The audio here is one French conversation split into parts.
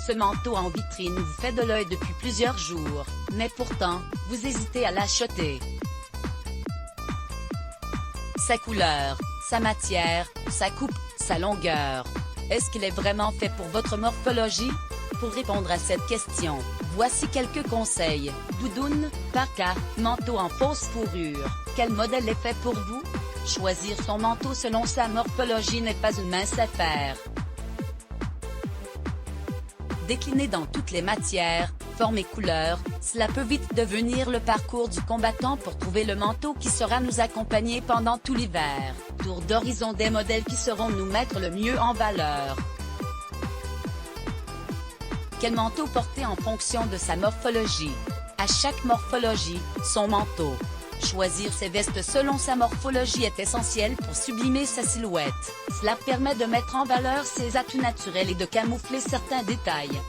Ce manteau en vitrine vous fait de l'œil depuis plusieurs jours, mais pourtant, vous hésitez à l'acheter. Sa couleur, sa matière, sa coupe, sa longueur. Est-ce qu'il est vraiment fait pour votre morphologie? Pour répondre à cette question, voici quelques conseils. Doudoune, parka, manteau en fausse fourrure. Quel modèle est fait pour vous? Choisir son manteau selon sa morphologie n'est pas une mince affaire. Décliné dans toutes les matières, formes et couleurs, cela peut vite devenir le parcours du combattant pour trouver le manteau qui saura nous accompagner pendant tout l'hiver. Tour d'horizon des modèles qui sauront nous mettre le mieux en valeur. Quel manteau porter en fonction de sa morphologie? À chaque morphologie, son manteau. Choisir ses vestes selon sa morphologie est essentiel pour sublimer sa silhouette. Cela permet de mettre en valeur ses atouts naturels et de camoufler certains détails.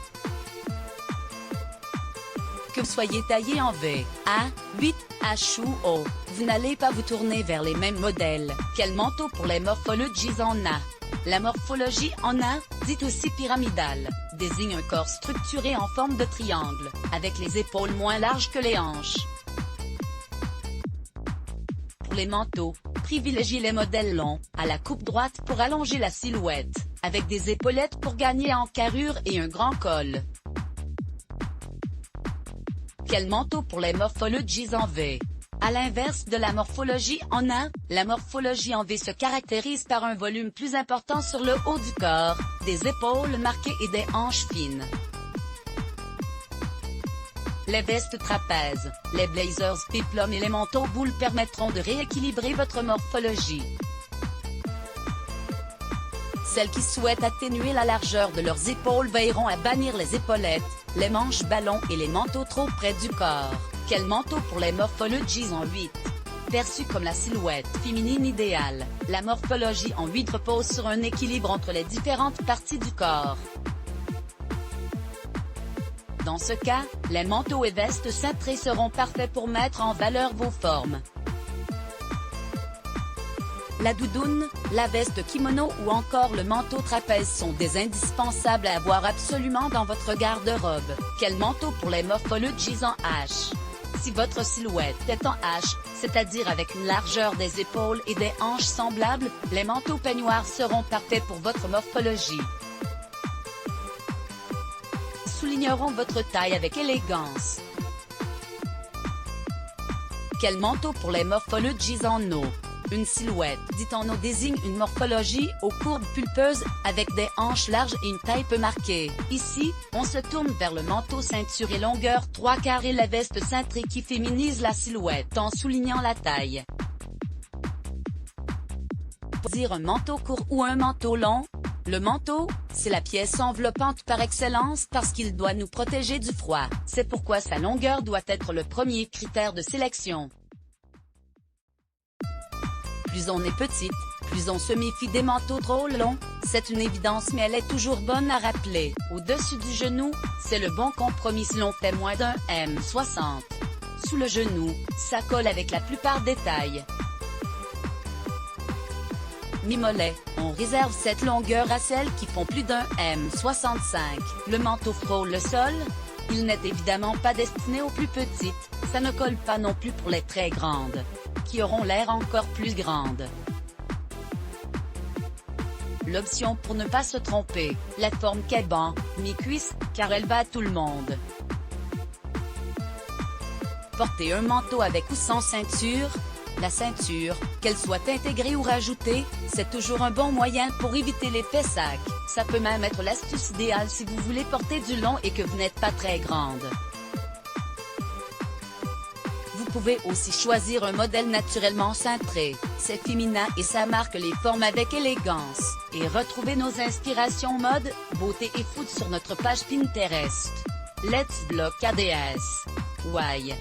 Que vous soyez taillé en V, A, 8, H ou O, vous n'allez pas vous tourner vers les mêmes modèles. Quel manteau pour les morphologies en A? La morphologie en A, dite aussi pyramidale, désigne un corps structuré en forme de triangle, avec les épaules moins larges que les hanches. Pour les manteaux, privilégiez les modèles longs, à la coupe droite pour allonger la silhouette, avec des épaulettes pour gagner en carrure et un grand col. Quel manteau pour les morphologies en V? À l'inverse de la morphologie en A, la morphologie en V se caractérise par un volume plus important sur le haut du corps, des épaules marquées et des hanches fines. Les vestes trapèzes, les blazers péplum et les manteaux boules permettront de rééquilibrer votre morphologie. Celles qui souhaitent atténuer la largeur de leurs épaules veilleront à bannir les épaulettes, les manches ballons et les manteaux trop près du corps. Quel manteau pour les morphologies en 8? Perçue comme la silhouette féminine idéale, la morphologie en 8 repose sur un équilibre entre les différentes parties du corps. Dans ce cas, les manteaux et vestes cintrés seront parfaits pour mettre en valeur vos formes. La doudoune, la veste kimono ou encore le manteau trapèze sont des indispensables à avoir absolument dans votre garde-robe. Quel manteau pour les morphologies en H? Si votre silhouette est en H, c'est-à-dire avec une largeur des épaules et des hanches semblables, les manteaux peignoirs seront parfaits pour votre morphologie. Souligneront votre taille avec élégance. Quel manteau pour les morphologies en O? Une silhouette dite en O désigne une morphologie aux courbes pulpeuses, avec des hanches larges et une taille peu marquée. Ici, on se tourne vers le manteau ceinture et longueur 3/4 et la veste cintrée qui féminise la silhouette en soulignant la taille. Choisir un manteau court ou un manteau long? Le manteau, c'est la pièce enveloppante par excellence parce qu'il doit nous protéger du froid. C'est pourquoi sa longueur doit être le premier critère de sélection. Plus on est petite, plus on se méfie des manteaux trop longs, c'est une évidence mais elle est toujours bonne à rappeler. Au-dessus du genou, c'est le bon compromis si l'on fait moins d'un m60. Sous le genou, ça colle avec la plupart des tailles. Mi-mollet, on réserve cette longueur à celles qui font plus d'un m65. Le manteau frôle le sol. Il n'est évidemment pas destiné aux plus petites, ça ne colle pas non plus pour les très grandes, qui auront l'air encore plus grandes. L'option pour ne pas se tromper, la forme caban, mi-cuisse, car elle va à tout le monde. Porter un manteau avec ou sans ceinture. La ceinture, qu'elle soit intégrée ou rajoutée, c'est toujours un bon moyen pour éviter l'effet sac. Ça peut même être l'astuce idéale si vous voulez porter du long et que vous n'êtes pas très grande. Vous pouvez aussi choisir un modèle naturellement cintré. C'est féminin et ça marque les formes avec élégance. Et retrouvez nos inspirations mode, beauté et food sur notre page Pinterest. Let's Block ADS. Why?